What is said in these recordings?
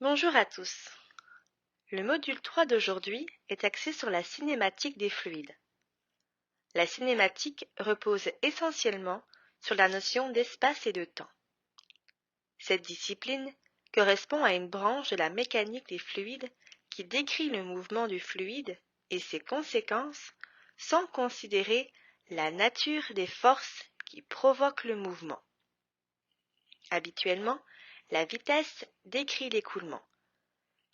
Bonjour à tous. Le module 3 d'aujourd'hui est axé sur la cinématique des fluides. La cinématique repose essentiellement sur la notion d'espace et de temps. Cette discipline correspond à une branche de la mécanique des fluides qui décrit le mouvement du fluide et ses conséquences sans considérer la nature des forces qui provoquent le mouvement. Habituellement, la vitesse décrit l'écoulement.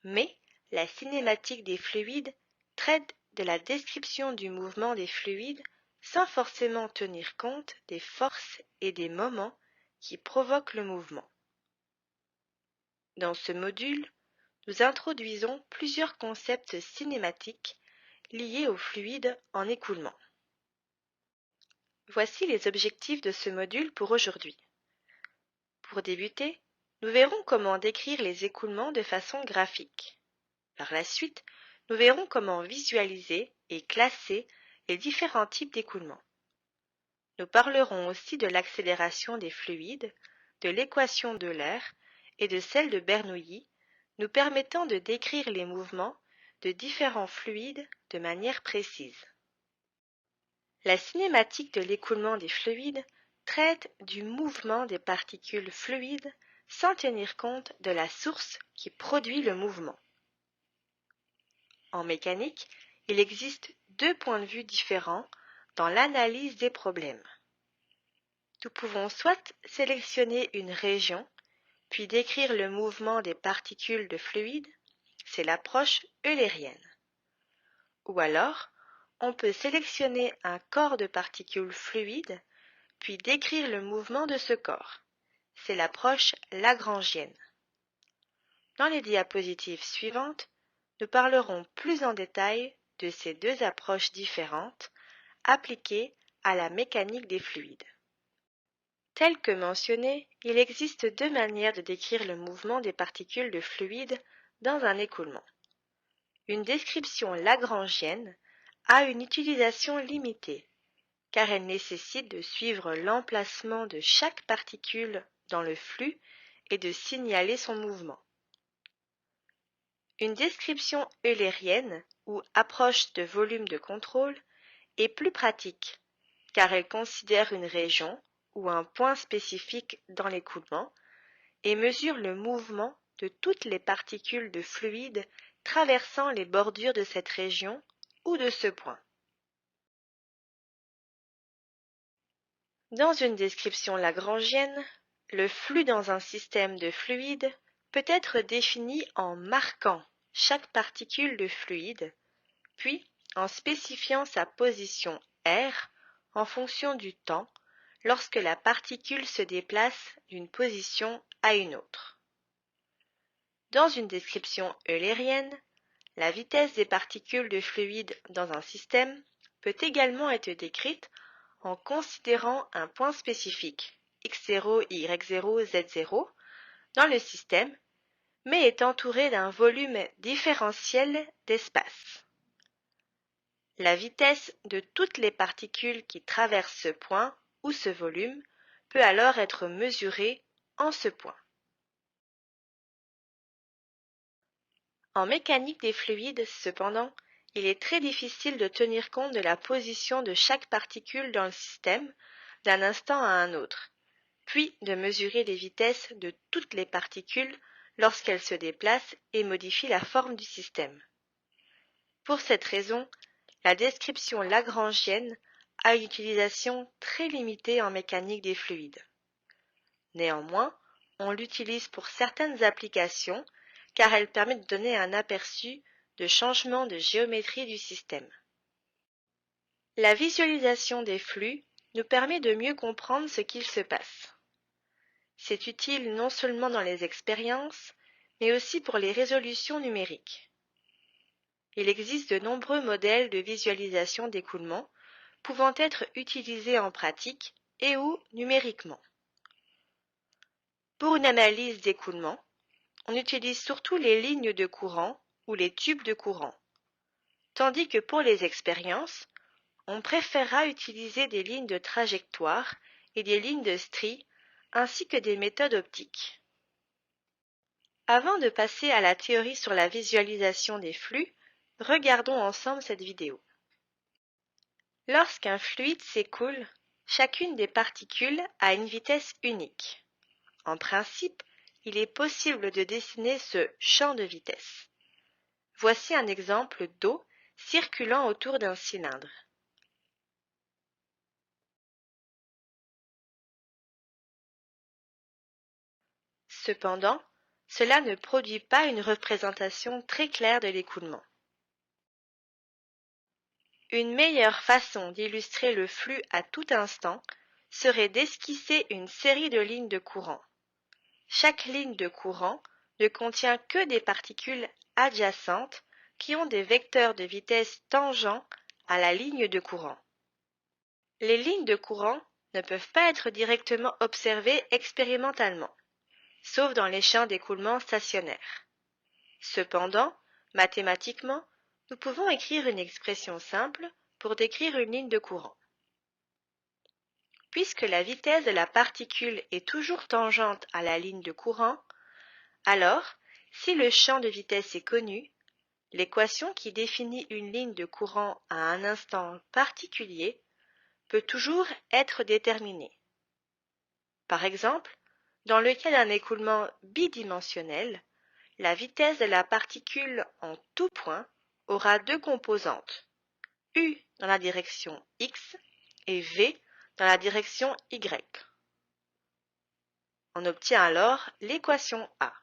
Mais la cinématique des fluides traite de la description du mouvement des fluides sans forcément tenir compte des forces et des moments qui provoquent le mouvement. Dans ce module, nous introduisons plusieurs concepts cinématiques liés aux fluides en écoulement. Voici les objectifs de ce module pour aujourd'hui. Pour débuter, nous verrons comment décrire les écoulements de façon graphique. Par la suite, nous verrons comment visualiser et classer les différents types d'écoulements. Nous parlerons aussi de l'accélération des fluides, de l'équation d'Euler et de celle de Bernoulli, nous permettant de décrire les mouvements de différents fluides de manière précise. La cinématique de l'écoulement des fluides traite du mouvement des particules fluides sans tenir compte de la source qui produit le mouvement. En mécanique, il existe deux points de vue différents dans l'analyse des problèmes. Nous pouvons soit sélectionner une région, puis décrire le mouvement des particules de fluide, c'est l'approche eulérienne. Ou alors, on peut sélectionner un corps de particules fluides, puis décrire le mouvement de ce corps, c'est l'approche lagrangienne. Dans les diapositives suivantes, nous parlerons plus en détail de ces deux approches différentes appliquées à la mécanique des fluides. Tel que mentionné, il existe deux manières de décrire le mouvement des particules de fluide dans un écoulement. Une description lagrangienne a une utilisation limitée, car elle nécessite de suivre l'emplacement de chaque particule dans le flux et de signaler son mouvement. Une description eulérienne ou approche de volume de contrôle est plus pratique, car elle considère une région ou un point spécifique dans l'écoulement et mesure le mouvement de toutes les particules de fluide traversant les bordures de cette région ou de ce point. Dans une description lagrangienne, le flux dans un système de fluide peut être défini en marquant chaque particule de fluide, puis en spécifiant sa position R en fonction du temps lorsque la particule se déplace d'une position à une autre. Dans une description eulérienne, la vitesse des particules de fluide dans un système peut également être décrite en considérant un point spécifique, x0, y0, z0, dans le système, mais est entouré d'un volume différentiel d'espace. La vitesse de toutes les particules qui traversent ce point ou ce volume peut alors être mesurée en ce point. En mécanique des fluides, cependant, il est très difficile de tenir compte de la position de chaque particule dans le système d'un instant à un autre, puis de mesurer les vitesses de toutes les particules lorsqu'elles se déplacent et modifient la forme du système. Pour cette raison, la description lagrangienne a une utilisation très limitée en mécanique des fluides. Néanmoins, on l'utilise pour certaines applications car elle permet de donner un aperçu de changement de géométrie du système. La visualisation des flux nous permet de mieux comprendre ce qu'il se passe. C'est utile non seulement dans les expériences, mais aussi pour les résolutions numériques. Il existe de nombreux modèles de visualisation d'écoulement pouvant être utilisés en pratique et ou numériquement. Pour une analyse d'écoulement, on utilise surtout les lignes de courant ou les tubes de courant, tandis que pour les expériences, on préférera utiliser des lignes de trajectoire et des lignes de stries ainsi que des méthodes optiques. Avant de passer à la théorie sur la visualisation des flux, regardons ensemble cette vidéo. Lorsqu'un fluide s'écoule, chacune des particules a une vitesse unique. En principe, il est possible de dessiner ce champ de vitesse. Voici un exemple d'eau circulant autour d'un cylindre. Cependant, cela ne produit pas une représentation très claire de l'écoulement. Une meilleure façon d'illustrer le flux à tout instant serait d'esquisser une série de lignes de courant. Chaque ligne de courant ne contient que des particules adjacentes qui ont des vecteurs de vitesse tangents à la ligne de courant. Les lignes de courant ne peuvent pas être directement observées expérimentalement, sauf dans les champs d'écoulement stationnaires. Cependant, mathématiquement, nous pouvons écrire une expression simple pour décrire une ligne de courant. Puisque la vitesse de la particule est toujours tangente à la ligne de courant, alors, si le champ de vitesse est connu, l'équation qui définit une ligne de courant à un instant particulier peut toujours être déterminée. Par exemple, dans le cas d'un écoulement bidimensionnel, la vitesse de la particule en tout point aura deux composantes, U dans la direction X et V dans la direction Y. On obtient alors l'équation A.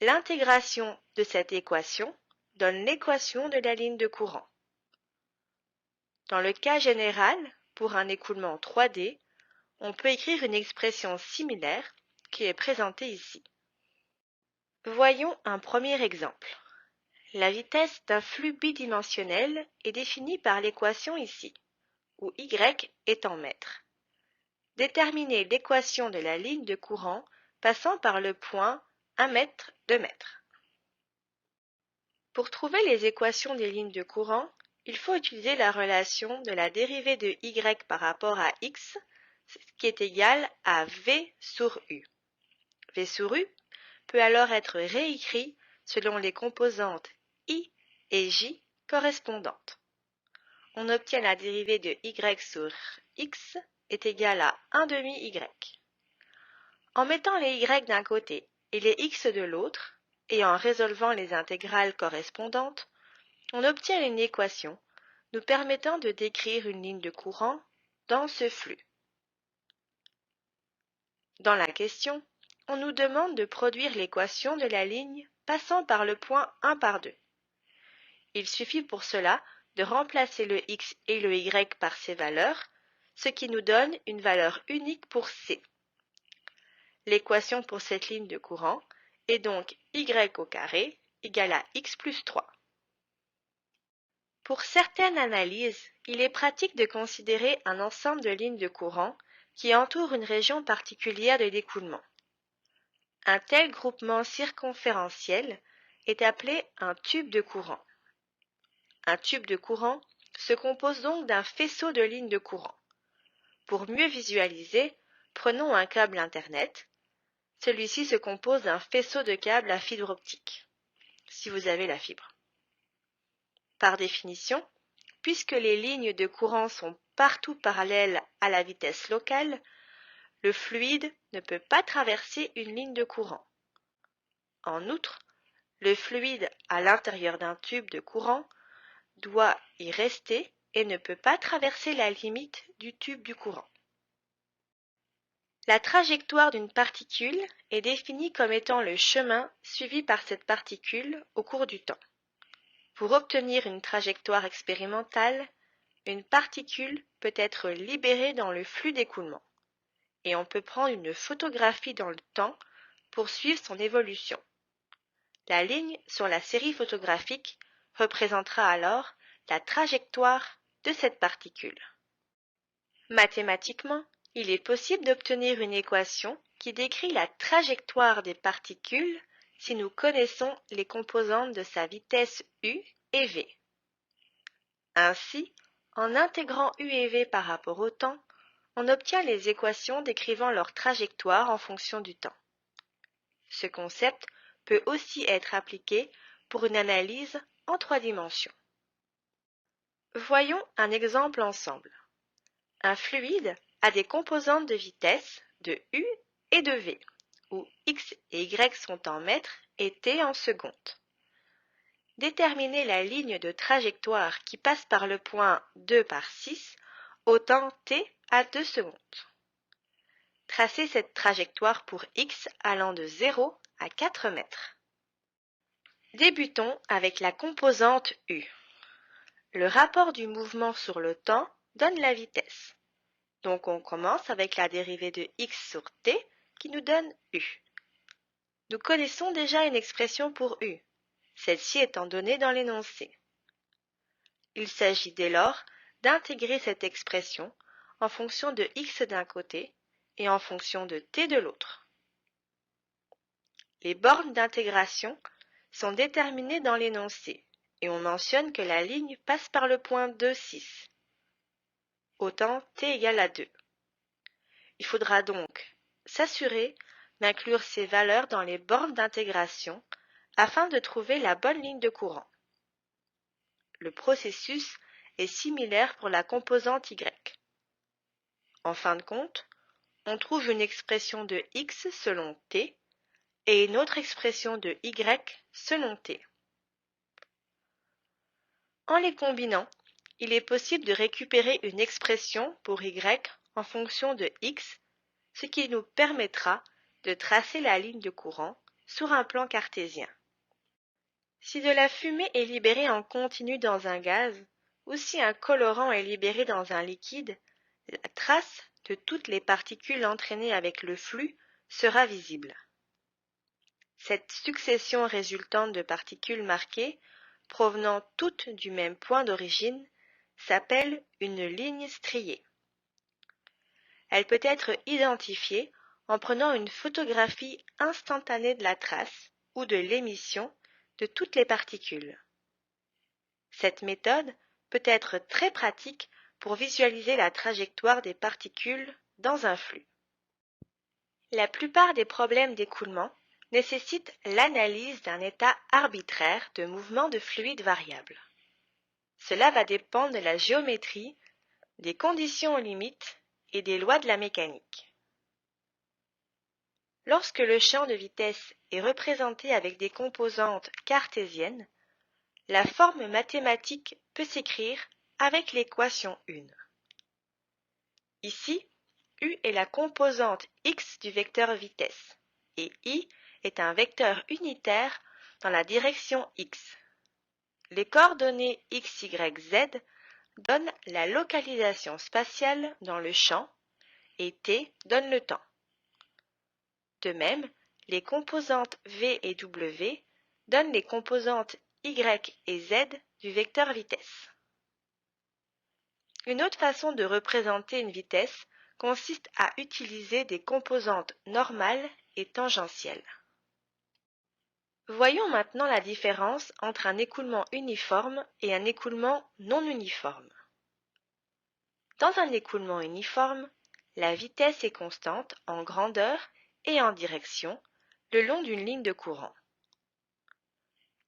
L'intégration de cette équation donne l'équation de la ligne de courant. Dans le cas général, pour un écoulement 3D, on peut écrire une expression similaire qui est présentée ici. Voyons un premier exemple. La vitesse d'un flux bidimensionnel est définie par l'équation ici, où Y est en mètres. Déterminez l'équation de la ligne de courant passant par le point 1 mètre, 2 mètres. Pour trouver les équations des lignes de courant, il faut utiliser la relation de la dérivée de Y par rapport à X, qui est égale à V sur U. V sur U peut alors être réécrit selon les composantes I et J correspondantes. On obtient la dérivée de Y sur X est égale à 1 demi Y. En mettant les Y d'un côté et les X de l'autre, et en résolvant les intégrales correspondantes, on obtient une équation nous permettant de décrire une ligne de courant dans ce flux. Dans la question, on nous demande de produire l'équation de la ligne passant par le point 1 par 2. Il suffit pour cela de remplacer le x et le y par ces valeurs, ce qui nous donne une valeur unique pour C. L'équation pour cette ligne de courant est donc y au carré égale à x plus 3. Pour certaines analyses, il est pratique de considérer un ensemble de lignes de courant qui entourent une région particulière de l'écoulement. Un tel groupement circonférentiel est appelé un tube de courant. Un tube de courant se compose donc d'un faisceau de lignes de courant. Pour mieux visualiser, prenons un câble Internet. Celui-ci se compose d'un faisceau de câbles à fibre optique, si vous avez la fibre. Par définition, puisque les lignes de courant sont partout parallèles à la vitesse locale, le fluide ne peut pas traverser une ligne de courant. En outre, le fluide à l'intérieur d'un tube de courant doit y rester et ne peut pas traverser la limite du tube du courant. La trajectoire d'une particule est définie comme étant le chemin suivi par cette particule au cours du temps. Pour obtenir une trajectoire expérimentale, une particule peut être libérée dans le flux d'écoulement et on peut prendre une photographie dans le temps pour suivre son évolution. La ligne sur la série photographique représentera alors la trajectoire de cette particule. Mathématiquement, il est possible d'obtenir une équation qui décrit la trajectoire des particules si nous connaissons les composantes de sa vitesse U et V. Ainsi, en intégrant U et V par rapport au temps, on obtient les équations décrivant leur trajectoire en fonction du temps. Ce concept peut aussi être appliqué pour une analyse en 3 dimensions. Voyons un exemple ensemble. Un fluide a des composantes de vitesse de U et de V, où X et Y sont en mètres et T en secondes. Déterminez la ligne de trajectoire qui passe par le point 2 par 6 au temps T à 2 secondes. Tracez cette trajectoire pour X allant de 0 à 4 mètres. Débutons avec la composante U. Le rapport du mouvement sur le temps donne la vitesse. Donc on commence avec la dérivée de x sur t qui nous donne u. Nous connaissons déjà une expression pour u, celle-ci étant donnée dans l'énoncé. Il s'agit dès lors d'intégrer cette expression en fonction de x d'un côté et en fonction de t de l'autre. Les bornes d'intégration sont déterminées dans l'énoncé et on mentionne que la ligne passe par le point 2, 6. Autant t égale à 2. Il faudra donc s'assurer d'inclure ces valeurs dans les bornes d'intégration afin de trouver la bonne ligne de courant. Le processus est similaire pour la composante y. En fin de compte, on trouve une expression de x selon t et une autre expression de y selon t. En les combinant, il est possible de récupérer une expression pour y en fonction de x, ce qui nous permettra de tracer la ligne de courant sur un plan cartésien. Si de la fumée est libérée en continu dans un gaz, ou si un colorant est libéré dans un liquide, la trace de toutes les particules entraînées avec le flux sera visible. Cette succession résultante de particules marquées, provenant toutes du même point d'origine, s'appelle une ligne striée. Elle peut être identifiée en prenant une photographie instantanée de la trace ou de l'émission de toutes les particules. Cette méthode peut être très pratique pour visualiser la trajectoire des particules dans un flux. La plupart des problèmes d'écoulement nécessitent l'analyse d'un état arbitraire de mouvement de fluide variable. Cela va dépendre de la géométrie, des conditions aux limites et des lois de la mécanique. Lorsque le champ de vitesse est représenté avec des composantes cartésiennes, la forme mathématique peut s'écrire avec l'équation 1. Ici, u est la composante x du vecteur vitesse et i est un vecteur unitaire dans la direction x. Les coordonnées x, y, z donnent la localisation spatiale dans le champ et t donne le temps. De même, les composantes v et w donnent les composantes y et z du vecteur vitesse. Une autre façon de représenter une vitesse consiste à utiliser des composantes normales et tangentielles. Voyons maintenant la différence entre un écoulement uniforme et un écoulement non uniforme. Dans un écoulement uniforme, la vitesse est constante en grandeur et en direction le long d'une ligne de courant.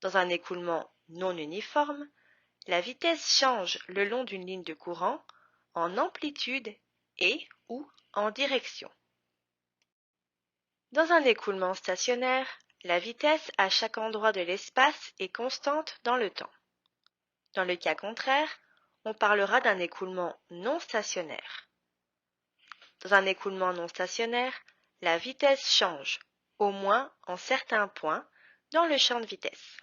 Dans un écoulement non uniforme, la vitesse change le long d'une ligne de courant en amplitude et ou en direction. Dans un écoulement stationnaire, la vitesse à chaque endroit de l'espace est constante dans le temps. Dans le cas contraire, on parlera d'un écoulement non stationnaire. Dans un écoulement non stationnaire, la vitesse change, au moins en certains points, dans le champ de vitesse.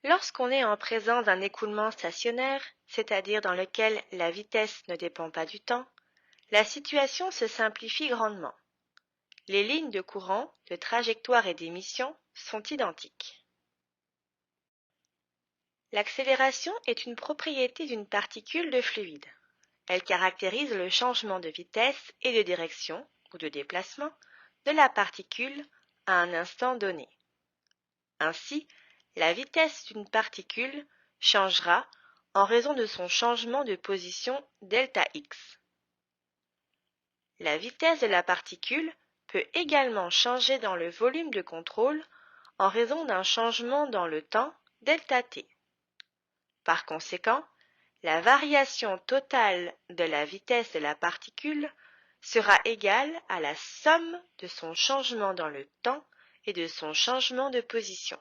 Lorsqu'on est en présence d'un écoulement stationnaire, c'est-à-dire dans lequel la vitesse ne dépend pas du temps, la situation se simplifie grandement. Les lignes de courant, de trajectoire et d'émission sont identiques. L'accélération est une propriété d'une particule de fluide. Elle caractérise le changement de vitesse et de direction, ou de déplacement, de la particule à un instant donné. Ainsi, la vitesse d'une particule changera en raison de son changement de position delta x. La vitesse de la particule peut également changer dans le volume de contrôle en raison d'un changement dans le temps ΔT. Par conséquent, la variation totale de la vitesse de la particule sera égale à la somme de son changement dans le temps et de son changement de position.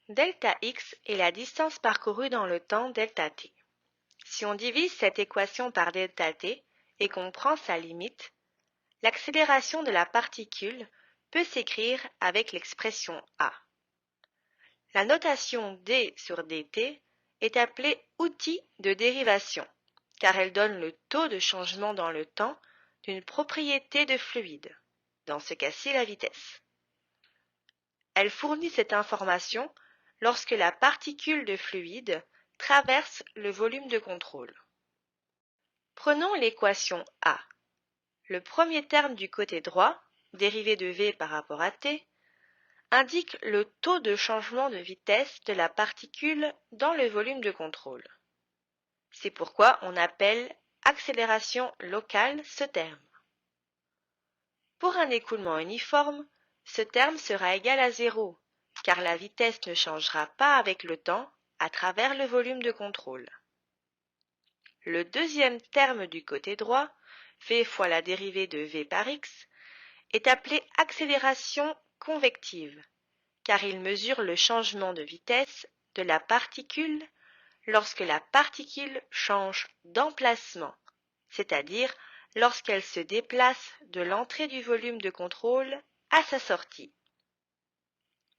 Δx est la distance parcourue dans le temps ΔT. Si on divise cette équation par ΔT et qu'on prend sa limite, l'accélération de la particule peut s'écrire avec l'expression A. La notation d sur dt est appelée outil de dérivation, car elle donne le taux de changement dans le temps d'une propriété de fluide, dans ce cas-ci la vitesse. Elle fournit cette information lorsque la particule de fluide traverse le volume de contrôle. Prenons l'équation A. Le premier terme du côté droit, dérivé de v par rapport à t, indique le taux de changement de vitesse de la particule dans le volume de contrôle. C'est pourquoi on appelle accélération locale ce terme. Pour un écoulement uniforme, ce terme sera égal à 0, car la vitesse ne changera pas avec le temps à travers le volume de contrôle. Le deuxième terme du côté droit, v fois la dérivée de v par x, est appelé accélération convective, car il mesure le changement de vitesse de la particule lorsque la particule change d'emplacement, c'est-à-dire lorsqu'elle se déplace de l'entrée du volume de contrôle à sa sortie.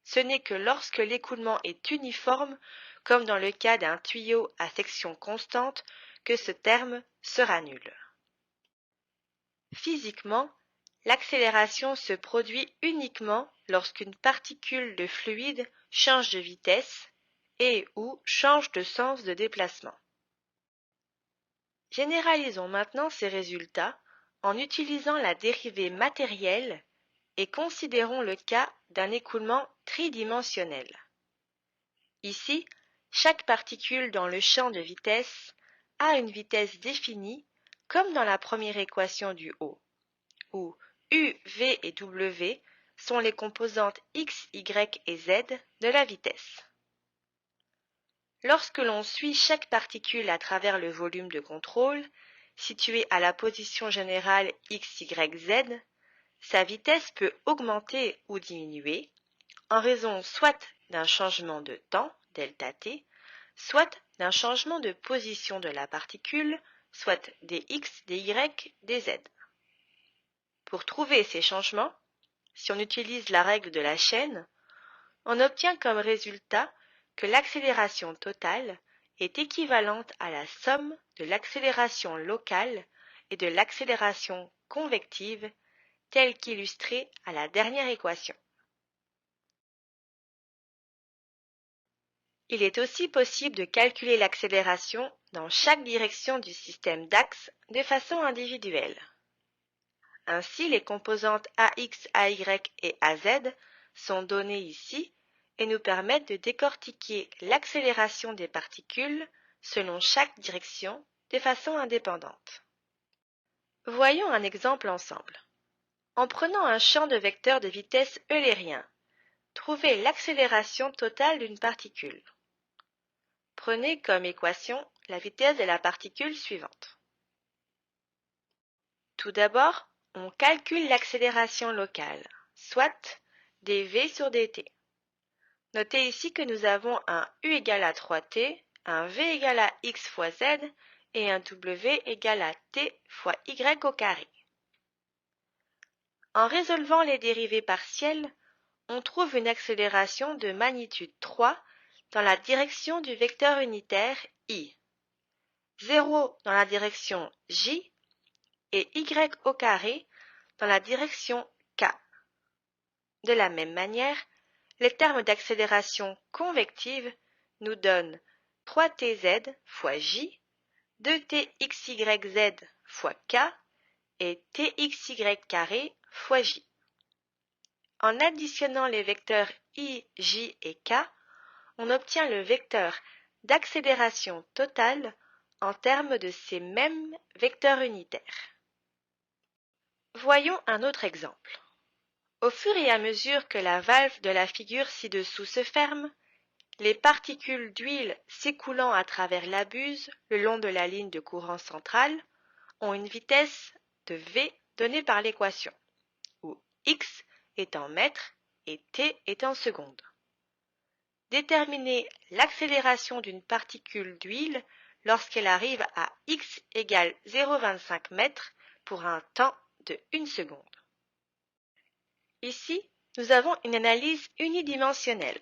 Ce n'est que lorsque l'écoulement est uniforme, comme dans le cas d'un tuyau à section constante, que ce terme sera nul. Physiquement, l'accélération se produit uniquement lorsqu'une particule de fluide change de vitesse et ou change de sens de déplacement. Généralisons maintenant ces résultats en utilisant la dérivée matérielle et considérons le cas d'un écoulement tridimensionnel. Ici, chaque particule dans le champ de vitesse a une vitesse définie comme dans la première équation du haut, où U, V et W sont les composantes x, y et z de la vitesse. Lorsque l'on suit chaque particule à travers le volume de contrôle, situé à la position générale x, y, z, sa vitesse peut augmenter ou diminuer en raison soit d'un changement de temps, ΔT, soit d'un changement de position de la particule, soit des x, des y, des z. Pour trouver ces changements, si on utilise la règle de la chaîne, on obtient comme résultat que l'accélération totale est équivalente à la somme de l'accélération locale et de l'accélération convective telle qu'illustrée à la dernière équation. Il est aussi possible de calculer l'accélération dans chaque direction du système d'axe de façon individuelle. Ainsi, les composantes AX, AY et AZ sont données ici et nous permettent de décortiquer l'accélération des particules selon chaque direction de façon indépendante. Voyons un exemple ensemble. En prenant un champ de vecteurs de vitesse eulérien, trouvez l'accélération totale d'une particule. Prenez comme équation la vitesse de la particule suivante. Tout d'abord, on calcule l'accélération locale, soit dv sur dt. Notez ici que nous avons un u égale à 3t, un v égale à x fois z et un w égale à t fois y au carré. En résolvant les dérivées partielles, on trouve une accélération de magnitude 3 dans la direction du vecteur unitaire i, 0 dans la direction j et y au carré dans la direction k. De la même manière, les termes d'accélération convective nous donnent 3tz fois j, 2txyz fois k et txy carré fois j. En additionnant les vecteurs i, j et k, on obtient le vecteur d'accélération totale en termes de ces mêmes vecteurs unitaires. Voyons un autre exemple. Au fur et à mesure que la valve de la figure ci-dessous se ferme, les particules d'huile s'écoulant à travers la buse le long de la ligne de courant centrale ont une vitesse de v donnée par l'équation, où x est en mètres et t est en secondes. Déterminer l'accélération d'une particule d'huile lorsqu'elle arrive à x égale 0,25 mètres pour un temps de 1 seconde. Ici, nous avons une analyse unidimensionnelle.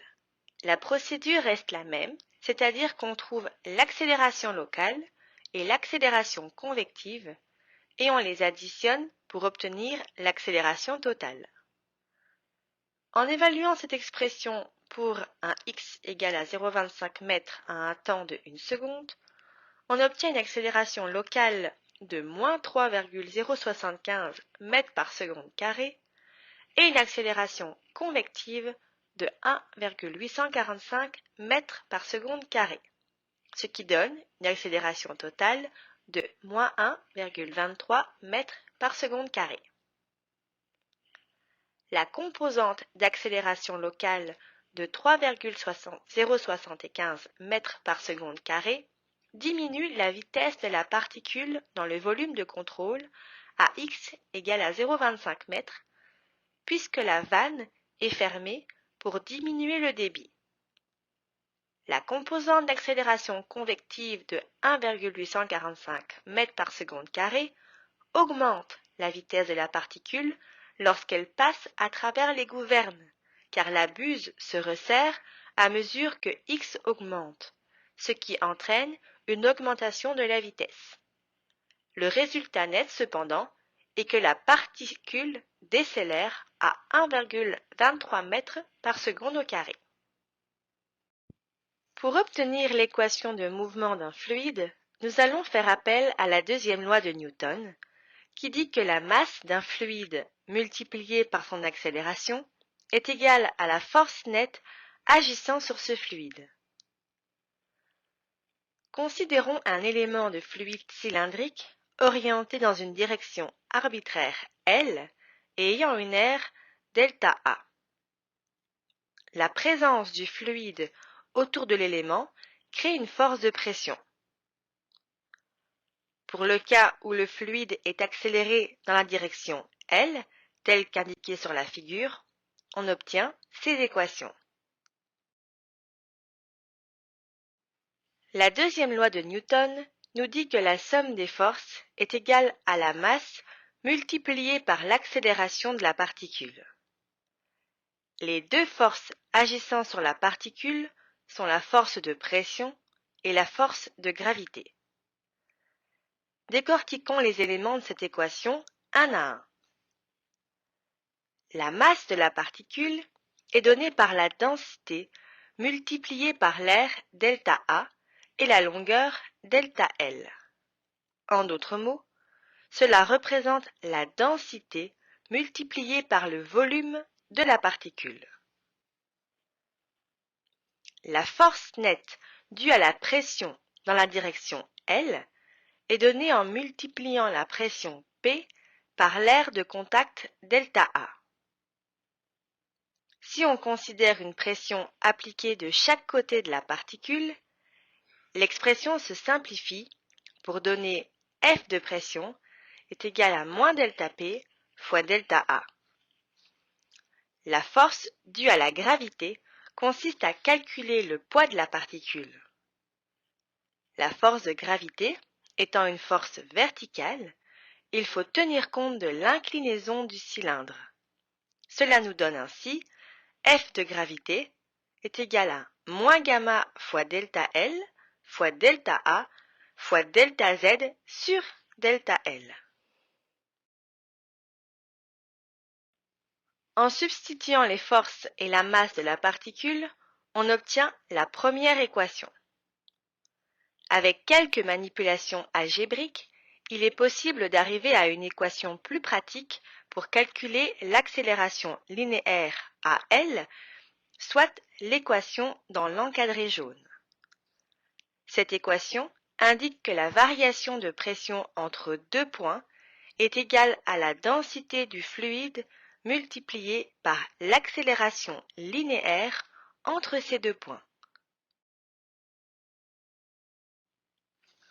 La procédure reste la même, c'est-à-dire qu'on trouve l'accélération locale et l'accélération convective et on les additionne pour obtenir l'accélération totale. En évaluant cette expression pour un x égale à 0,25 mètres à un temps de 1 seconde, on obtient une accélération locale de moins 3,075 mètres par seconde carré et une accélération convective de 1,845 mètres par seconde carré, ce qui donne une accélération totale de moins 1,23 mètres par seconde carré. La composante d'accélération locale de 3,075 mètres par seconde carré diminue la vitesse de la particule dans le volume de contrôle à x égale à 0,25 mètres, puisque la vanne est fermée pour diminuer le débit. La composante d'accélération convective de 1,845 mètres par seconde carré augmente la vitesse de la particule lorsqu'elle passe à travers les gouvernes, car la buse se resserre à mesure que x augmente, ce qui entraîne une augmentation de la vitesse. Le résultat net, cependant, est que la particule décélère à 1,23 mètres par seconde au carré. Pour obtenir l'équation de mouvement d'un fluide, nous allons faire appel à la deuxième loi de Newton, qui dit que la masse d'un fluide multipliée par son accélération est égale à la force nette agissant sur ce fluide. Considérons un élément de fluide cylindrique orienté dans une direction arbitraire L et ayant une aire delta A. La présence du fluide autour de l'élément crée une force de pression. Pour le cas où le fluide est accéléré dans la direction L, tel qu'indiqué sur la figure, on obtient ces équations. La deuxième loi de Newton nous dit que la somme des forces est égale à la masse multipliée par l'accélération de la particule. Les deux forces agissant sur la particule sont la force de pression et la force de gravité. Décortiquons les éléments de cette équation un à un. La masse de la particule est donnée par la densité multipliée par l'aire delta A et la longueur delta L. En d'autres mots, cela représente la densité multipliée par le volume de la particule. La force nette due à la pression dans la direction L est donnée en multipliant la pression P par l'aire de contact delta A. Si on considère une pression appliquée de chaque côté de la particule, l'expression se simplifie pour donner F de pression est égal à moins delta P fois delta A. La force due à la gravité consiste à calculer le poids de la particule. La force de gravité étant une force verticale, il faut tenir compte de l'inclinaison du cylindre. Cela nous donne ainsi F de gravité est égal à moins gamma fois delta L fois delta A fois delta Z sur delta L. En substituant les forces et la masse de la particule, on obtient la première équation. Avec quelques manipulations algébriques, il est possible d'arriver à une équation plus pratique pour calculer l'accélération linéaire à L, soit l'équation dans l'encadré jaune. Cette équation indique que la variation de pression entre deux points est égal à la densité du fluide multipliée par l'accélération linéaire entre ces deux points.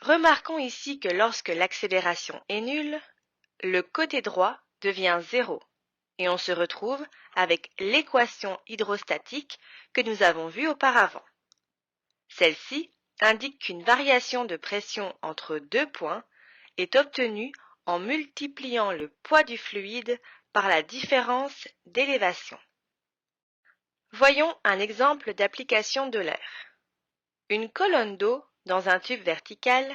Remarquons ici que lorsque l'accélération est nulle, le côté droit devient 0 et on se retrouve avec l'équation hydrostatique que nous avons vue auparavant. Celle-ci indique qu'une variation de pression entre deux points est obtenue en multipliant le poids du fluide par la différence d'élévation. Voyons un exemple d'application de l'air. Une colonne d'eau dans un tube vertical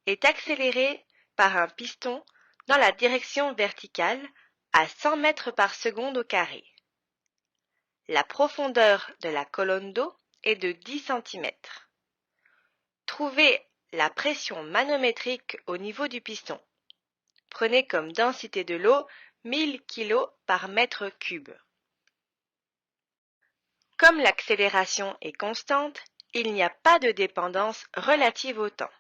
est accélérée par un piston dans la direction verticale à 100 mètres par seconde au carré. La profondeur de la colonne d'eau est de 10 cm. Trouvez la pression manométrique au niveau du piston. Prenez comme densité de l'eau 1000 kg par mètre cube. Comme l'accélération est constante, il n'y a pas de dépendance relative au temps.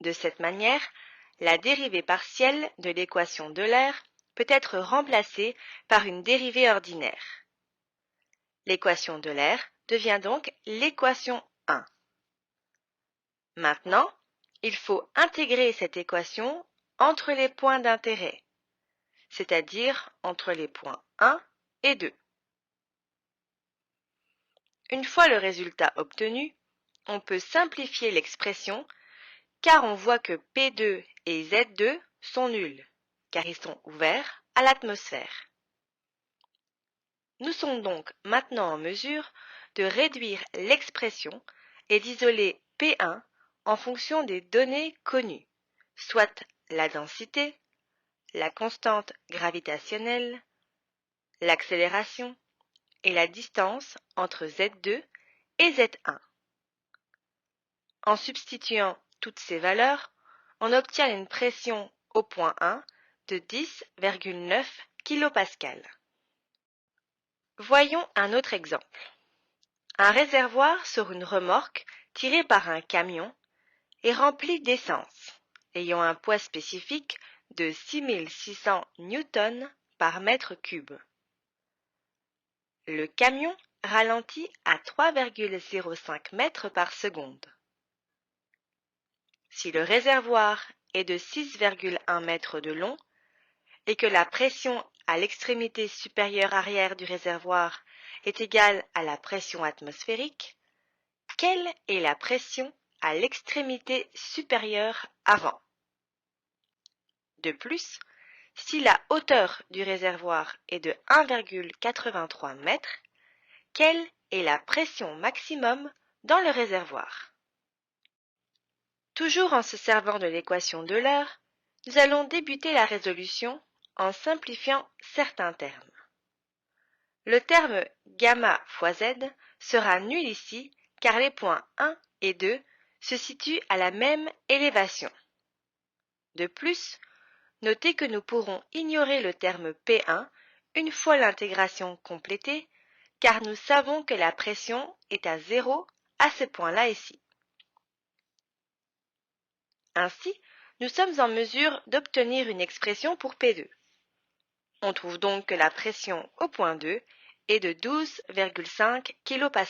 De cette manière, la dérivée partielle de l'équation d'Euler peut être remplacée par une dérivée ordinaire. L'équation d'Euler devient donc l'équation 1. Maintenant, il faut intégrer cette équation entre les points d'intérêt, c'est-à-dire entre les points 1 et 2. Une fois le résultat obtenu, on peut simplifier l'expression car on voit que P2 et Z2 sont nuls, car ils sont ouverts à l'atmosphère. Nous sommes donc maintenant en mesure de réduire l'expression et d'isoler P1 en fonction des données connues, soit la densité, la constante gravitationnelle, l'accélération et la distance entre Z2 et Z1. En substituant toutes ces valeurs, on obtient une pression au point 1 de 10,9 kPa. Voyons un autre exemple. Un réservoir sur une remorque tirée par un camion est rempli d'essence, ayant un poids spécifique de 6600 Newtons par mètre cube. Le camion ralentit à 3,05 mètres par seconde. Si le réservoir est de 6,1 mètres de long et que la pression à l'extrémité supérieure arrière du réservoir est égale à la pression atmosphérique, quelle est la pression à l'extrémité supérieure avant? De plus, si la hauteur du réservoir est de 1,83 m, quelle est la pression maximum dans le réservoir? Toujours en se servant de l'équation d'Euler, nous allons débuter la résolution en simplifiant certains termes. Le terme gamma fois z sera nul ici car les points 1 et 2 se situent à la même élévation. De plus, notez que nous pourrons ignorer le terme P1 une fois l'intégration complétée car nous savons que la pression est à 0 à ce point-là ici. Ainsi, nous sommes en mesure d'obtenir une expression pour P2. On trouve donc que la pression au point 2 est de 12,5 kPa.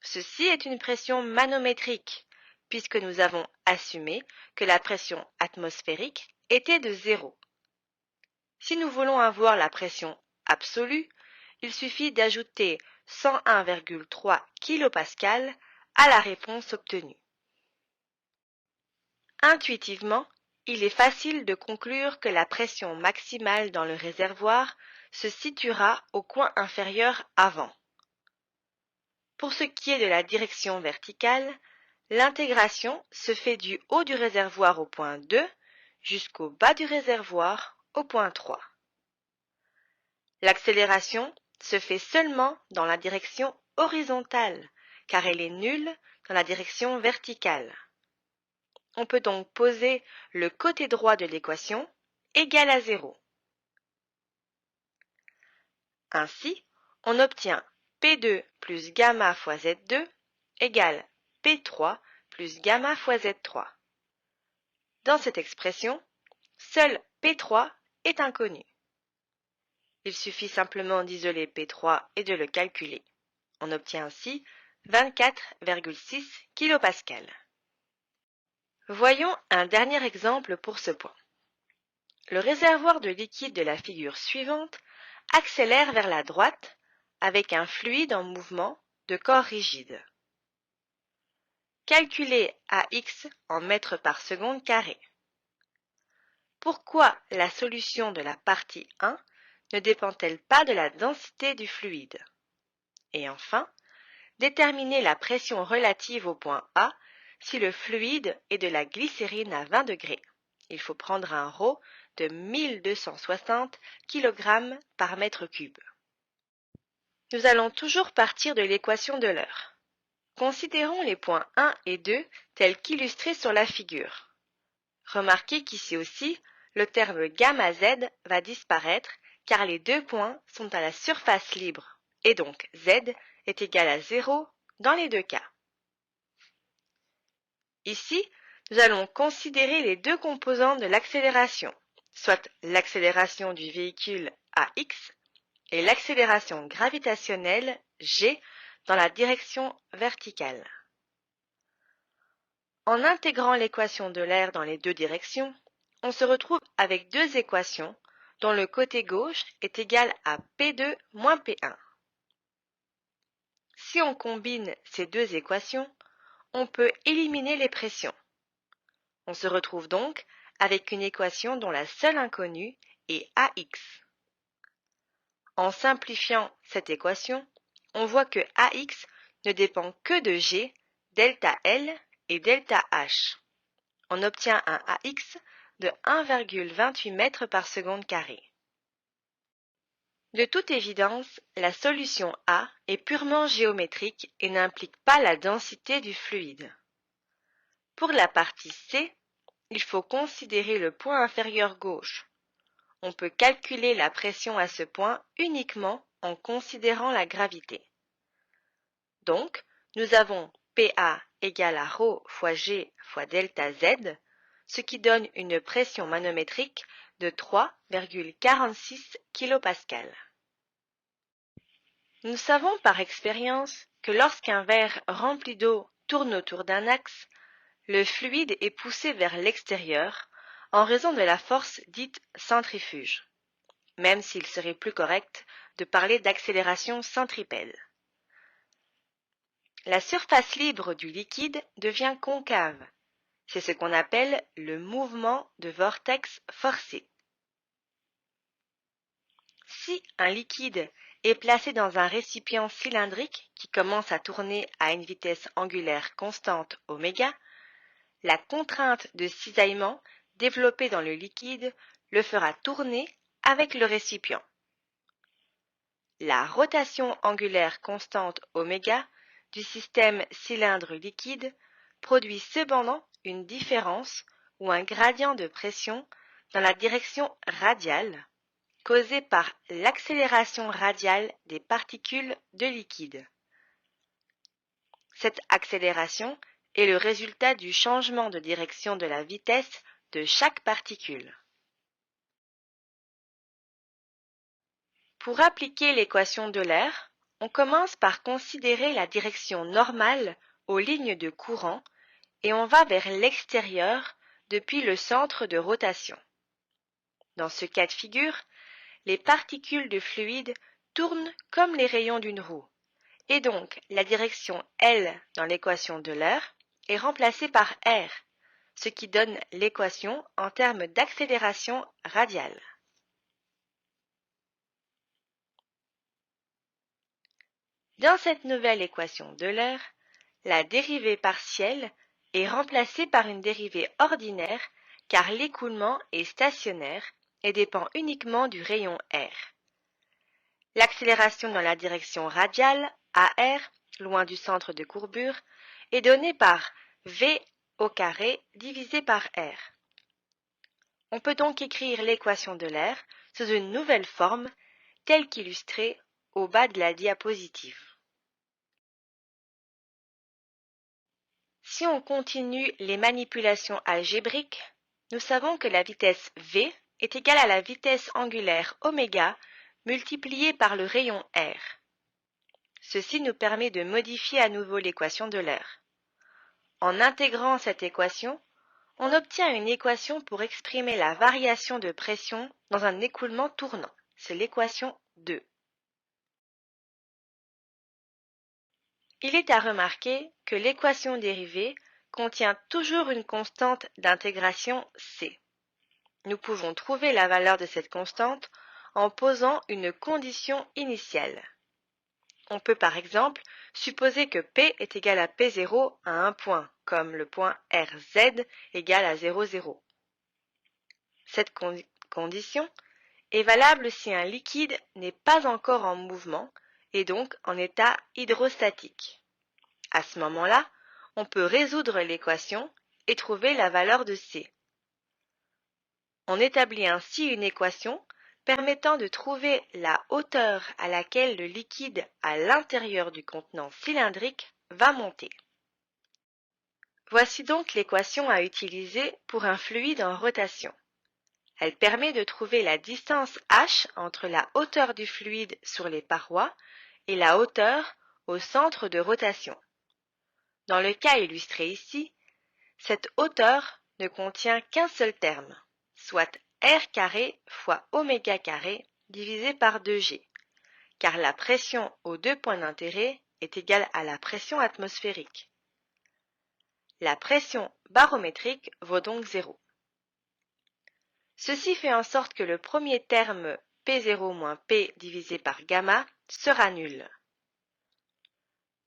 Ceci est une pression manométrique, puisque nous avons assumé que la pression atmosphérique était de 0. Si nous voulons avoir la pression absolue, il suffit d'ajouter 101,3 kPa à la réponse obtenue. Intuitivement, il est facile de conclure que la pression maximale dans le réservoir se situera au coin inférieur avant. Pour ce qui est de la direction verticale, l'intégration se fait du haut du réservoir au point 2 jusqu'au bas du réservoir au point 3. L'accélération se fait seulement dans la direction horizontale, car elle est nulle dans la direction verticale. On peut donc poser le côté droit de l'équation égal à 0. Ainsi, on obtient P2 plus gamma fois Z2 égale P3 plus gamma fois Z3. Dans cette expression, seul P3 est inconnu. Il suffit simplement d'isoler P3 et de le calculer. On obtient ainsi 24,6 kPa. Voyons un dernier exemple pour ce point. Le réservoir de liquide de la figure suivante accélère vers la droite avec un fluide en mouvement de corps rigide. Calculez AX en mètres par seconde carré. Pourquoi la solution de la partie 1 ne dépend-elle pas de la densité du fluide? Et enfin, déterminez la pression relative au point A si le fluide est de la glycérine à 20 degrés. Il faut prendre un ρ de 1260 kg par mètre cube. Nous allons toujours partir de l'équation d'Euler. Considérons les points 1 et 2 tels qu'illustrés sur la figure. Remarquez qu'ici aussi, le terme gamma z va disparaître car les deux points sont à la surface libre et donc z est égal à 0 dans les deux cas. Ici, nous allons considérer les deux composantes de l'accélération, soit l'accélération du véhicule AX et l'accélération gravitationnelle G dans la direction verticale. En intégrant l'équation de l'air dans les deux directions, on se retrouve avec deux équations dont le côté gauche est égal à P2 moins P1. Si on combine ces deux équations, on peut éliminer les pressions. On se retrouve donc avec une équation dont la seule inconnue est AX. En simplifiant cette équation, on voit que AX ne dépend que de G, delta L et delta H. On obtient un AX de 1,28 mètres par seconde carré. De toute évidence, la solution A est purement géométrique et n'implique pas la densité du fluide. Pour la partie C, il faut considérer le point inférieur gauche. On peut calculer la pression à ce point uniquement en considérant la gravité. Donc, nous avons PA égale à ρ fois G fois delta Z, ce qui donne une pression manométrique de 3,46 kPa. Nous savons par expérience que lorsqu'un verre rempli d'eau tourne autour d'un axe, le fluide est poussé vers l'extérieur en raison de la force dite centrifuge, même s'il serait plus correct de parler d'accélération centripète. La surface libre du liquide devient concave. C'est ce qu'on appelle le mouvement de vortex forcé. Si un liquide est placé dans un récipient cylindrique qui commence à tourner à une vitesse angulaire constante oméga, la contrainte de cisaillement développée dans le liquide le fera tourner avec le récipient. La rotation angulaire constante oméga du système cylindre liquide produit cependant une différence ou un gradient de pression dans la direction radiale causée par l'accélération radiale des particules de liquide. Cette accélération est le résultat du changement de direction de la vitesse de chaque particule. Pour appliquer l'équation d'Euler, on commence par considérer la direction normale aux lignes de courant et on va vers l'extérieur depuis le centre de rotation. Dans ce cas de figure, les particules de fluide tournent comme les rayons d'une roue, et donc la direction L dans l'équation d'Euler est remplacée par R, ce qui donne l'équation en termes d'accélération radiale. Dans cette nouvelle équation d'Euler, la dérivée partielle est remplacée par une dérivée ordinaire car l'écoulement est stationnaire et dépend uniquement du rayon R. L'accélération dans la direction radiale, AR, loin du centre de courbure, est donnée par V au carré divisé par R. On peut donc écrire l'équation d'Euler sous une nouvelle forme telle qu'illustrée au bas de la diapositive. Si on continue les manipulations algébriques, nous savons que la vitesse v est égale à la vitesse angulaire oméga multipliée par le rayon r. Ceci nous permet de modifier à nouveau l'équation de l'air. En intégrant cette équation, on obtient une équation pour exprimer la variation de pression dans un écoulement tournant. C'est l'équation 2. Il est à remarquer que l'équation dérivée contient toujours une constante d'intégration c. Nous pouvons trouver la valeur de cette constante en posant une condition initiale. On peut par exemple supposer que P est égal à P0 à un point, comme le point RZ égale à 0, 0. Cette condition est valable si un liquide n'est pas encore en mouvement et donc en état hydrostatique. À ce moment-là, on peut résoudre l'équation et trouver la valeur de C. On établit ainsi une équation permettant de trouver la hauteur à laquelle le liquide à l'intérieur du contenant cylindrique va monter. Voici donc l'équation à utiliser pour un fluide en rotation. Elle permet de trouver la distance h entre la hauteur du fluide sur les parois et la hauteur au centre de rotation. Dans le cas illustré ici, cette hauteur ne contient qu'un seul terme, soit r carré fois oméga carré divisé par 2g, car la pression aux deux points d'intérêt est égale à la pression atmosphérique. La pression barométrique vaut donc 0. Ceci fait en sorte que le premier terme P0 moins P divisé par gamma sera nul.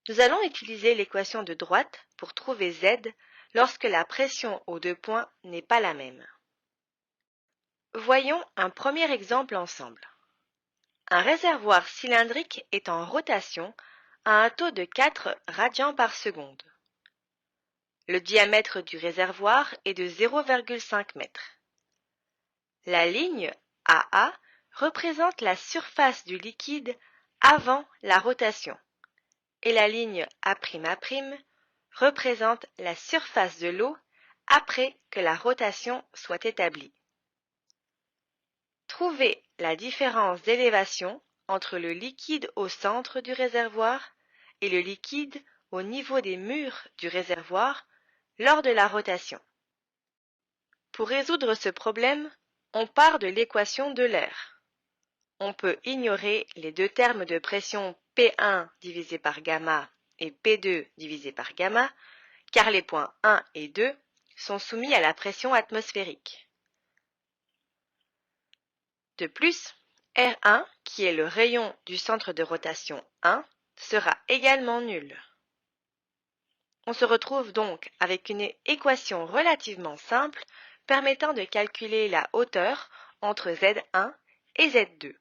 Nous allons utiliser l'équation de droite pour trouver Z lorsque la pression aux deux points n'est pas la même. Voyons un premier exemple ensemble. Un réservoir cylindrique est en rotation à un taux de 4 radians par seconde. Le diamètre du réservoir est de 0,5 m. La ligne AA représente la surface du liquide avant la rotation et la ligne A', représente la surface de l'eau après que la rotation soit établie. Trouvez la différence d'élévation entre le liquide au centre du réservoir et le liquide au niveau des murs du réservoir lors de la rotation. Pour résoudre ce problème, on part de l'équation de l'air. On peut ignorer les deux termes de pression P1 divisé par gamma et P2 divisé par gamma, car les points 1 et 2 sont soumis à la pression atmosphérique. De plus, R1, qui est le rayon du centre de rotation 1, sera également nul. On se retrouve donc avec une équation relativement simple permettant de calculer la hauteur entre Z1 et Z2.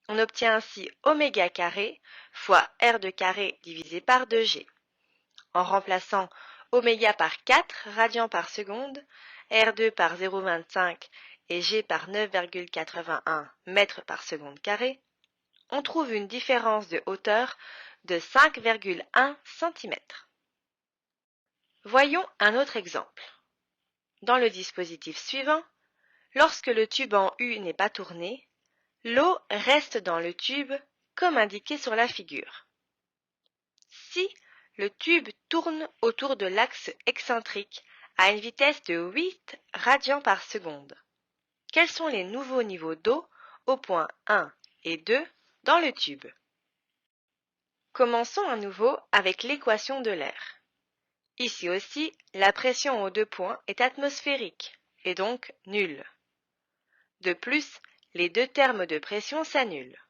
On obtient ainsi oméga carré fois R2 carré divisé par 2G. En remplaçant oméga par 4 radians par seconde, R2 par 0,25 et G par 9,81 mètres par seconde carré, on trouve une différence de hauteur de 5,1 cm. Voyons un autre exemple. Dans le dispositif suivant, lorsque le tube en U n'est pas tourné, l'eau reste dans le tube comme indiqué sur la figure. Si le tube tourne autour de l'axe excentrique à une vitesse de 8 radians par seconde, quels sont les nouveaux niveaux d'eau aux points 1 et 2 dans le tube? Commençons à nouveau avec l'équation de l'air. Ici aussi, la pression aux deux points est atmosphérique et donc nulle. De plus, les deux termes de pression s'annulent.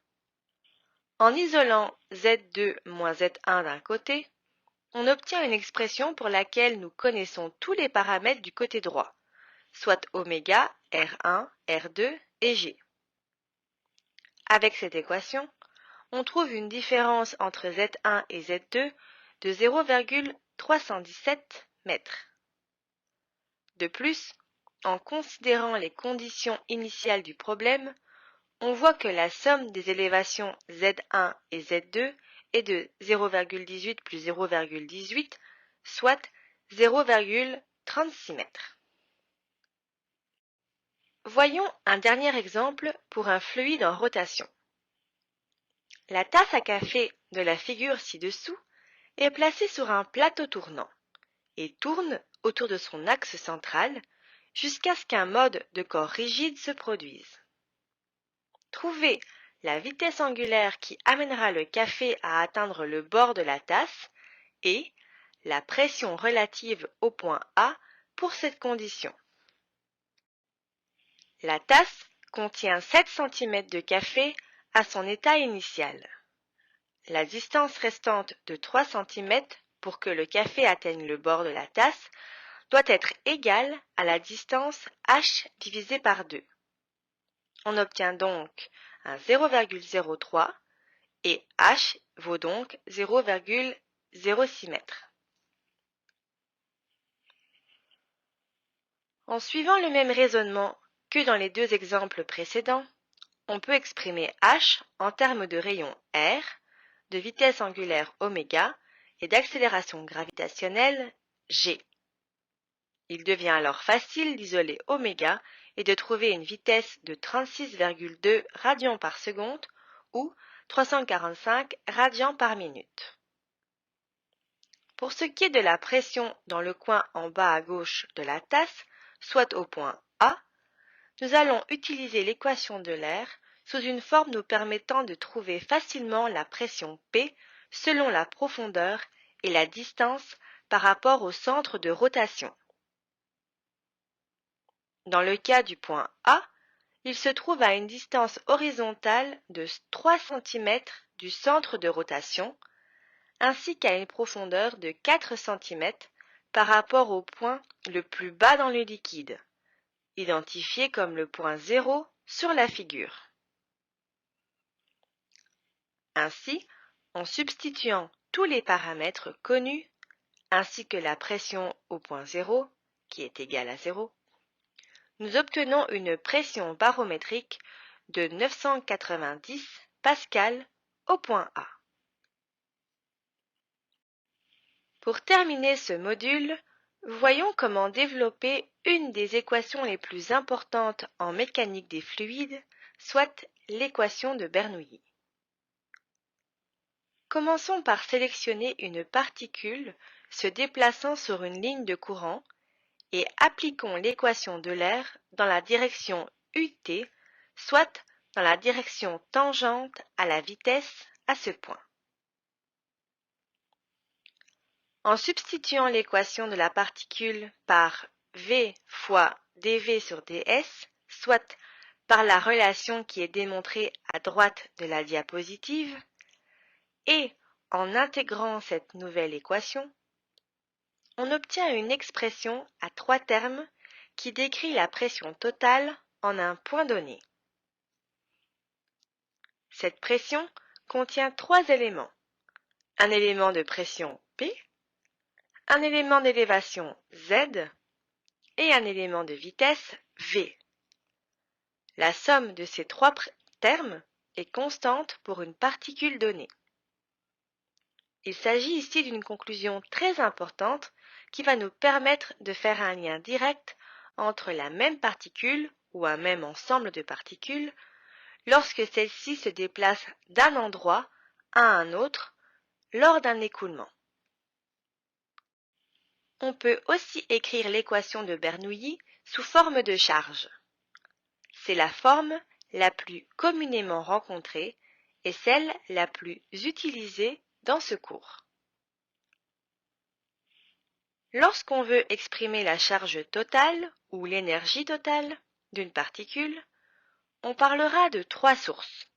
En isolant Z2 moins Z1 d'un côté, on obtient une expression pour laquelle nous connaissons tous les paramètres du côté droit, soit oméga, R1, R2 et G. Avec cette équation, on trouve une différence entre Z1 et Z2 de 0,317 mètres. De plus, en considérant les conditions initiales du problème, on voit que la somme des élévations Z1 et Z2 est de 0,18 plus 0,18, soit 0,36 mètres. Voyons un dernier exemple pour un fluide en rotation. La tasse à café de la figure ci-dessous est placée sur un plateau tournant et tourne autour de son axe central jusqu'à ce qu'un mode de corps rigide se produise. Trouvez la vitesse angulaire qui amènera le café à atteindre le bord de la tasse et la pression relative au point A pour cette condition. La tasse contient 7 cm de café à son état initial. La distance restante de 3 cm pour que le café atteigne le bord de la tasse doit être égale à la distance h divisé par 2. On obtient donc un 0,03 et h vaut donc 0,06 m. En suivant le même raisonnement que dans les deux exemples précédents, on peut exprimer h en termes de rayon r, de vitesse angulaire oméga et d'accélération gravitationnelle g. Il devient alors facile d'isoler oméga et de trouver une vitesse de 36,2 radians par seconde ou 345 radians par minute. Pour ce qui est de la pression dans le coin en bas à gauche de la tasse, soit au point A, nous allons utiliser l'équation de l'air sous une forme nous permettant de trouver facilement la pression P selon la profondeur et la distance par rapport au centre de rotation. Dans le cas du point A, il se trouve à une distance horizontale de 3 cm du centre de rotation, ainsi qu'à une profondeur de 4 cm par rapport au point le plus bas dans le liquide, identifié comme le point 0 sur la figure. Ainsi, en substituant tous les paramètres connus, ainsi que la pression au point 0, qui est égale à 0, nous obtenons une pression barométrique de 990 pascal au point A. Pour terminer ce module, voyons comment développer une des équations les plus importantes en mécanique des fluides, soit l'équation de Bernoulli. Commençons par sélectionner une particule se déplaçant sur une ligne de courant et appliquons l'équation de l'air dans la direction UT, soit dans la direction tangente à la vitesse à ce point. En substituant l'équation de la particule par V fois dV sur ds, soit par la relation qui est démontrée à droite de la diapositive, et en intégrant cette nouvelle équation, on obtient une expression à 3 termes qui décrit la pression totale en un point donné. Cette pression contient 3 éléments. Un élément de pression P, un élément d'élévation Z et un élément de vitesse V. La somme de ces 3 termes est constante pour une particule donnée. Il s'agit ici d'une conclusion très importante qui va nous permettre de faire un lien direct entre la même particule ou un même ensemble de particules lorsque celle-ci se déplace d'un endroit à un autre lors d'un écoulement. On peut aussi écrire l'équation de Bernoulli sous forme de charge. C'est la forme la plus communément rencontrée et celle la plus utilisée dans ce cours. Lorsqu'on veut exprimer la charge totale ou l'énergie totale d'une particule, on parlera de 3 sources.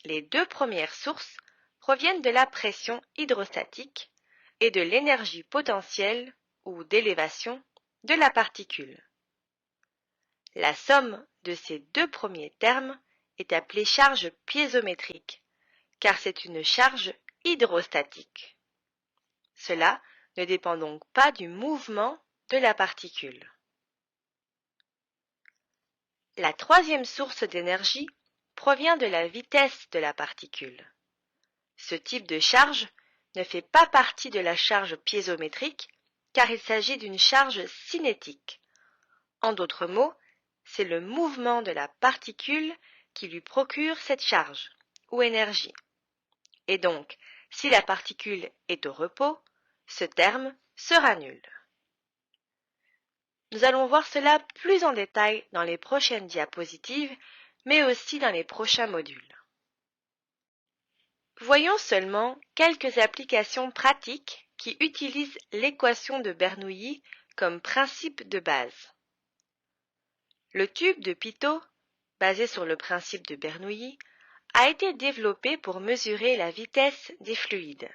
Les 2 premières sources proviennent de la pression hydrostatique et de l'énergie potentielle ou d'élévation de la particule. La somme de ces 2 premiers termes est appelée charge piézométrique, car c'est une charge hydrostatique. Cela ne dépend donc pas du mouvement de la particule. La troisième source d'énergie provient de la vitesse de la particule. Ce type de charge ne fait pas partie de la charge piézométrique car il s'agit d'une charge cinétique. En d'autres mots, c'est le mouvement de la particule qui lui procure cette charge ou énergie. Et donc, si la particule est au repos, ce terme sera nul. Nous allons voir cela plus en détail dans les prochaines diapositives, mais aussi dans les prochains modules. Voyons seulement quelques applications pratiques qui utilisent l'équation de Bernoulli comme principe de base. Le tube de Pitot, basé sur le principe de Bernoulli, a été développé pour mesurer la vitesse des fluides.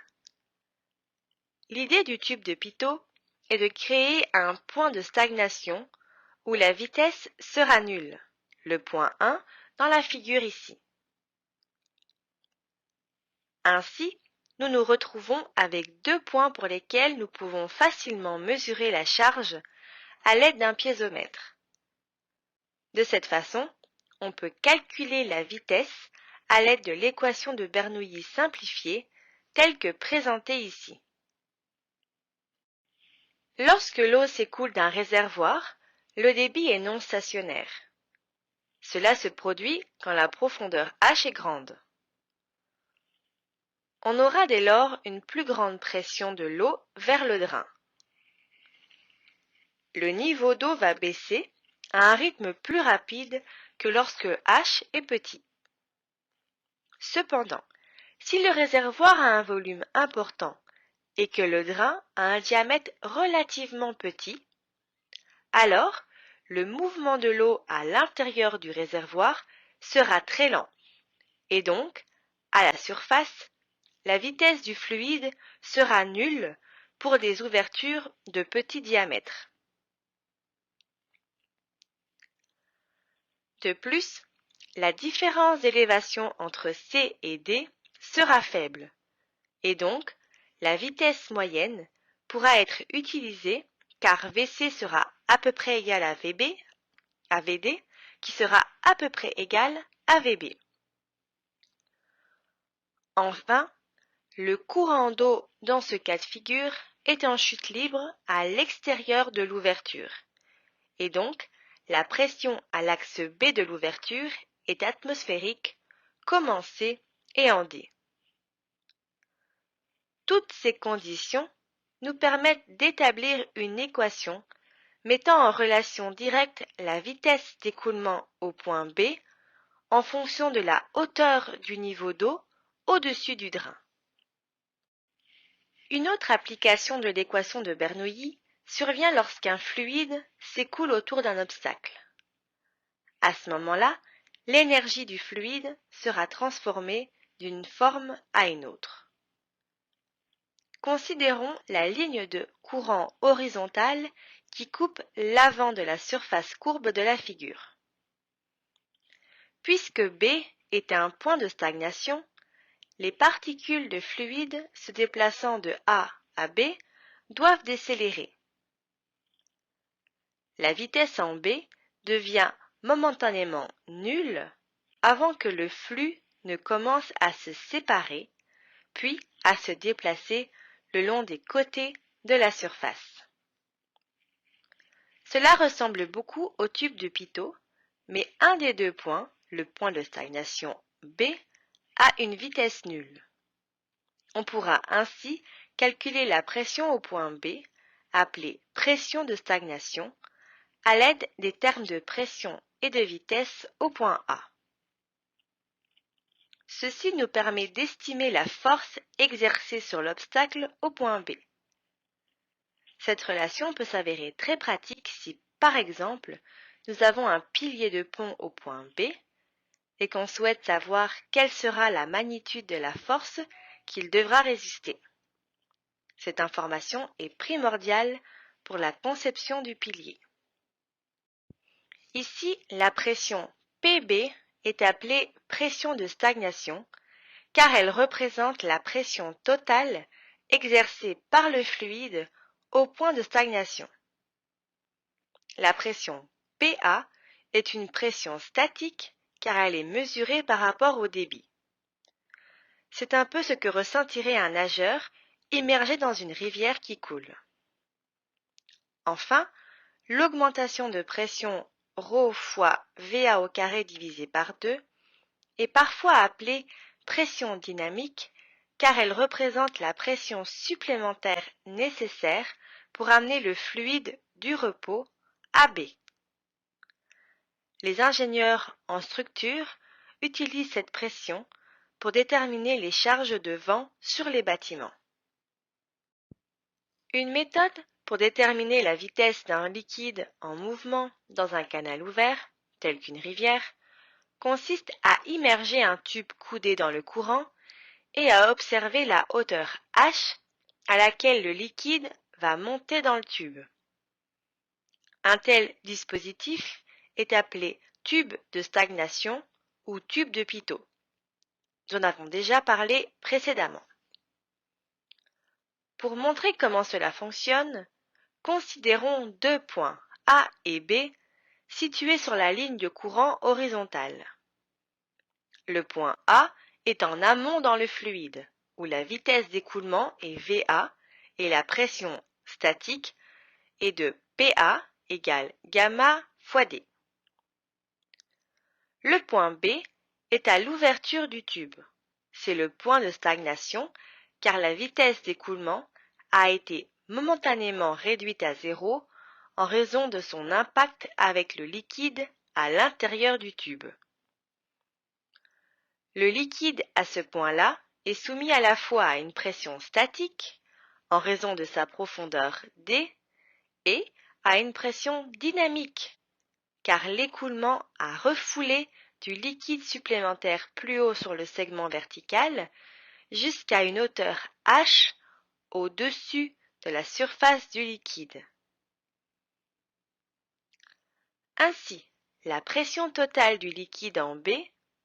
L'idée du tube de Pitot est de créer un point de stagnation où la vitesse sera nulle, le point 1 dans la figure ici. Ainsi, nous nous retrouvons avec deux points pour lesquels nous pouvons facilement mesurer la charge à l'aide d'un piézomètre. De cette façon, on peut calculer la vitesse à l'aide de l'équation de Bernoulli simplifiée telle que présentée ici. Lorsque l'eau s'écoule d'un réservoir, le débit est non stationnaire. Cela se produit quand la profondeur H est grande. On aura dès lors une plus grande pression de l'eau vers le drain. Le niveau d'eau va baisser à un rythme plus rapide que lorsque H est petit. Cependant, si le réservoir a un volume important et que le drain a un diamètre relativement petit, alors le mouvement de l'eau à l'intérieur du réservoir sera très lent et donc, à la surface, la vitesse du fluide sera nulle pour des ouvertures de petit diamètre. De plus, la différence d'élévation entre C et D sera faible, et donc la vitesse moyenne pourra être utilisée car VC sera à peu près égal à VD, qui sera à peu près égal à VB. Enfin, le courant d'eau dans ce cas de figure est en chute libre à l'extérieur de l'ouverture, et donc la pression à l'axe B de l'ouverture est atmosphérique, comme en C et en D. Toutes ces conditions nous permettent d'établir une équation mettant en relation directe la vitesse d'écoulement au point B en fonction de la hauteur du niveau d'eau au-dessus du drain. Une autre application de l'équation de Bernoulli survient lorsqu'un fluide s'écoule autour d'un obstacle. À ce moment-là, l'énergie du fluide sera transformée d'une forme à une autre. Considérons la ligne de courant horizontale qui coupe l'avant de la surface courbe de la figure. Puisque B est un point de stagnation, les particules de fluide se déplaçant de A à B doivent décélérer. La vitesse en B devient momentanément nulle avant que le flux ne commence à se séparer, puis à se déplacer le long des côtés de la surface. Cela ressemble beaucoup au tube de Pitot, mais un des deux points, le point de stagnation B, a une vitesse nulle. On pourra ainsi calculer la pression au point B, appelée pression de stagnation, à l'aide des termes de pression et de vitesse au point A. Ceci nous permet d'estimer la force exercée sur l'obstacle au point B. Cette relation peut s'avérer très pratique si, par exemple, nous avons un pilier de pont au point B et qu'on souhaite savoir quelle sera la magnitude de la force qu'il devra résister. Cette information est primordiale pour la conception du pilier. Ici, la pression PB est appelée pression de stagnation car elle représente la pression totale exercée par le fluide au point de stagnation. La pression PA est une pression statique car elle est mesurée par rapport au débit. C'est un peu ce que ressentirait un nageur immergé dans une rivière qui coule. Enfin, l'augmentation de pression ρ fois VA au carré divisé par 2 est parfois appelée pression dynamique car elle représente la pression supplémentaire nécessaire pour amener le fluide du repos à B. Les ingénieurs en structure utilisent cette pression pour déterminer les charges de vent sur les bâtiments. Une méthode pour déterminer la vitesse d'un liquide en mouvement dans un canal ouvert, tel qu'une rivière, consiste à immerger un tube coudé dans le courant et à observer la hauteur h à laquelle le liquide va monter dans le tube. Un tel dispositif est appelé tube de stagnation ou tube de Pitot. Nous en avons déjà parlé précédemment. Pour montrer comment cela fonctionne, considérons deux points A et B situés sur la ligne de courant horizontale. Le point A est en amont dans le fluide, où la vitesse d'écoulement est VA et la pression statique est de PA égale gamma fois D. Le point B est à l'ouverture du tube. C'est le point de stagnation car la vitesse d'écoulement a été momentanément réduite à zéro en raison de son impact avec le liquide à l'intérieur du tube. Le liquide à ce point-là est soumis à la fois à une pression statique en raison de sa profondeur D et à une pression dynamique car l'écoulement a refoulé du liquide supplémentaire plus haut sur le segment vertical jusqu'à une hauteur h au-dessus de la surface du liquide. Ainsi, la pression totale du liquide en B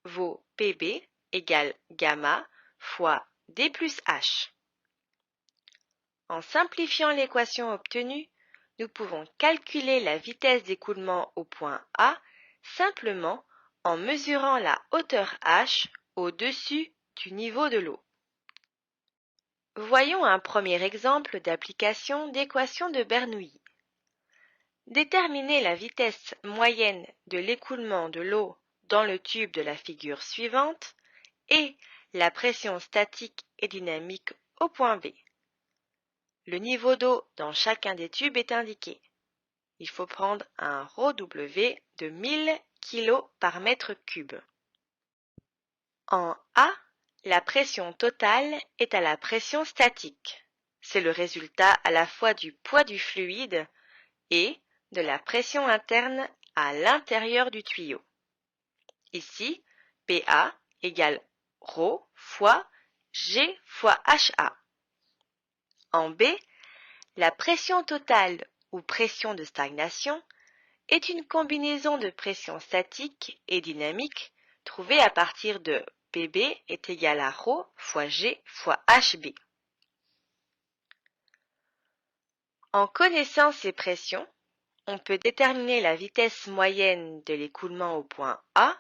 vaut Pb égale gamma fois D plus H. En simplifiant l'équation obtenue, nous pouvons calculer la vitesse d'écoulement au point A simplement en mesurant la hauteur h au-dessus du niveau de l'eau. Voyons un premier exemple d'application d'équation de Bernoulli. Déterminez la vitesse moyenne de l'écoulement de l'eau dans le tube de la figure suivante et la pression statique et dynamique au point B. Le niveau d'eau dans chacun des tubes est indiqué. Il faut prendre un ρW de 1000 kg par mètre cube. En A, la pression totale est à la pression statique. C'est le résultat à la fois du poids du fluide et de la pression interne à l'intérieur du tuyau. Ici, PA égale ρ fois G fois HA. En B, la pression totale ou pression de stagnation est une combinaison de pression statique et dynamique trouvée à partir de Pb est égal à ρ fois G fois Hb. En connaissant ces pressions, on peut déterminer la vitesse moyenne de l'écoulement au point A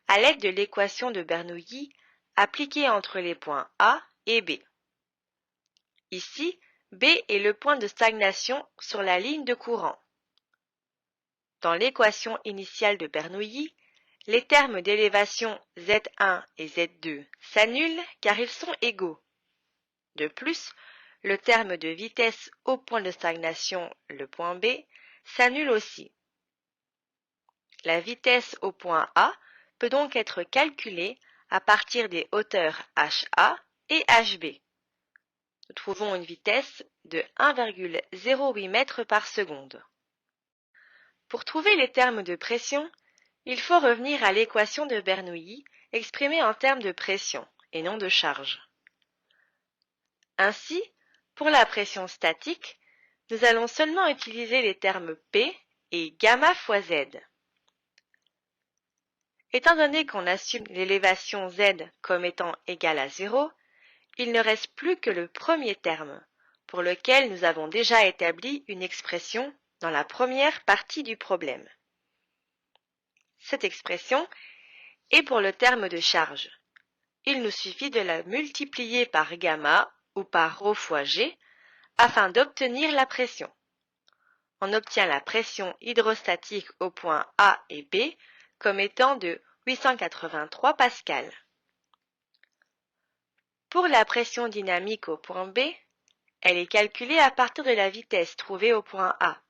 à l'aide de l'équation de Bernoulli appliquée entre les points A et B. Ici, B est le point de stagnation sur la ligne de courant. Dans l'équation initiale de Bernoulli, les termes d'élévation Z1 et Z2 s'annulent car ils sont égaux. De plus, le terme de vitesse au point de stagnation, le point B, s'annule aussi. La vitesse au point A peut donc être calculée à partir des hauteurs HA et HB. Nous trouvons une vitesse de 1,08 m par seconde. Pour trouver les termes de pression, il faut revenir à l'équation de Bernoulli exprimée en termes de pression et non de charge. Ainsi, pour la pression statique, nous allons seulement utiliser les termes P et gamma fois Z. Étant donné qu'on assume l'élévation Z comme étant égale à 0, il ne reste plus que le premier terme, pour lequel nous avons déjà établi une expression dans la première partie du problème. Cette expression est pour le terme de charge. Il nous suffit de la multiplier par gamma ou par ρ fois G afin d'obtenir la pression. on obtient la pression hydrostatique aux points A et B comme étant de 883 pascal. Pour la pression dynamique au point B, elle est calculée à partir de la vitesse trouvée au point A,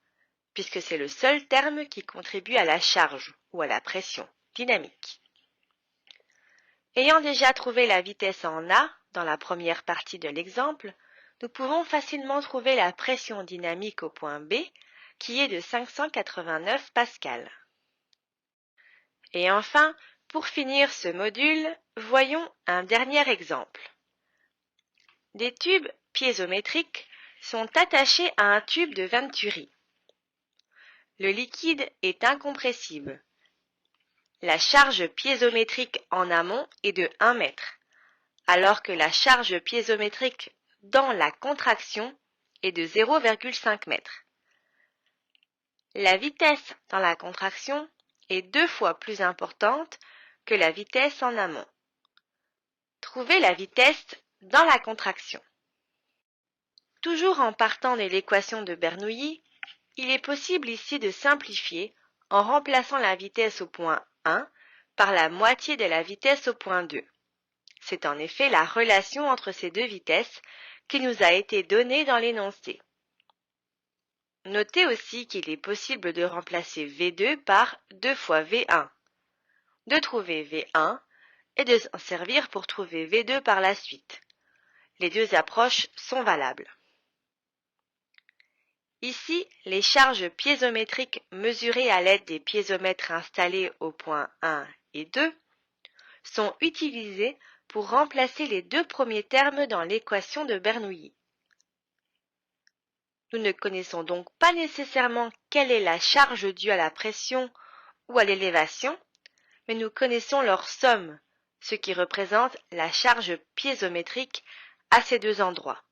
puisque c'est le seul terme qui contribue à la charge ou à la pression dynamique. Ayant déjà trouvé la vitesse en A dans la première partie de l'exemple, nous pouvons facilement trouver la pression dynamique au point B, qui est de 589 pascal. Et enfin, pour finir ce module, voyons un dernier exemple. Des tubes piézométriques sont attachés à un tube de Venturi. Le liquide est incompressible. La charge piézométrique en amont est de 1 mètre, alors que la charge piézométrique dans la contraction est de 0,5 mètre. La vitesse dans la contraction est 2 fois plus importante que la vitesse en amont. Trouvez la vitesse dans la contraction. Toujours en partant de l'équation de Bernoulli, il est possible ici de simplifier en remplaçant la vitesse au point 1 par la moitié de la vitesse au point 2. C'est en effet la relation entre ces deux vitesses qui nous a été donnée dans l'énoncé. Notez aussi qu'il est possible de remplacer V2 par 2 fois V1, de trouver V1 et de s'en servir pour trouver V2 par la suite. Les deux approches sont valables. Ici, les charges piézométriques mesurées à l'aide des piézomètres installés aux points 1 et 2 sont utilisées pour remplacer les deux premiers termes dans l'équation de Bernoulli. Nous ne connaissons donc pas nécessairement quelle est la charge due à la pression ou à l'élévation, mais nous connaissons leur somme, ce qui représente la charge piézométrique à ces deux endroits.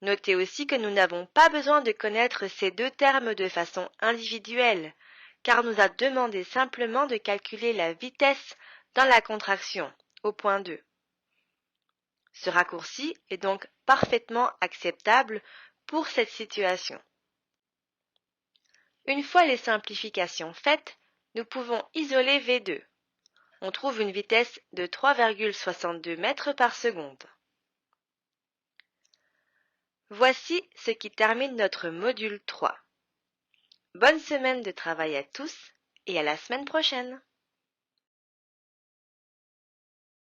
Notez aussi que nous n'avons pas besoin de connaître ces deux termes de façon individuelle, car nous a demandé simplement de calculer la vitesse dans la contraction, au point 2. Ce raccourci est donc parfaitement acceptable pour cette situation. Une fois les simplifications faites, nous pouvons isoler V2. On trouve une vitesse de 3,62 mètres par seconde. Voici ce qui termine notre module 3. Bonne semaine de travail à tous et à la semaine prochaine!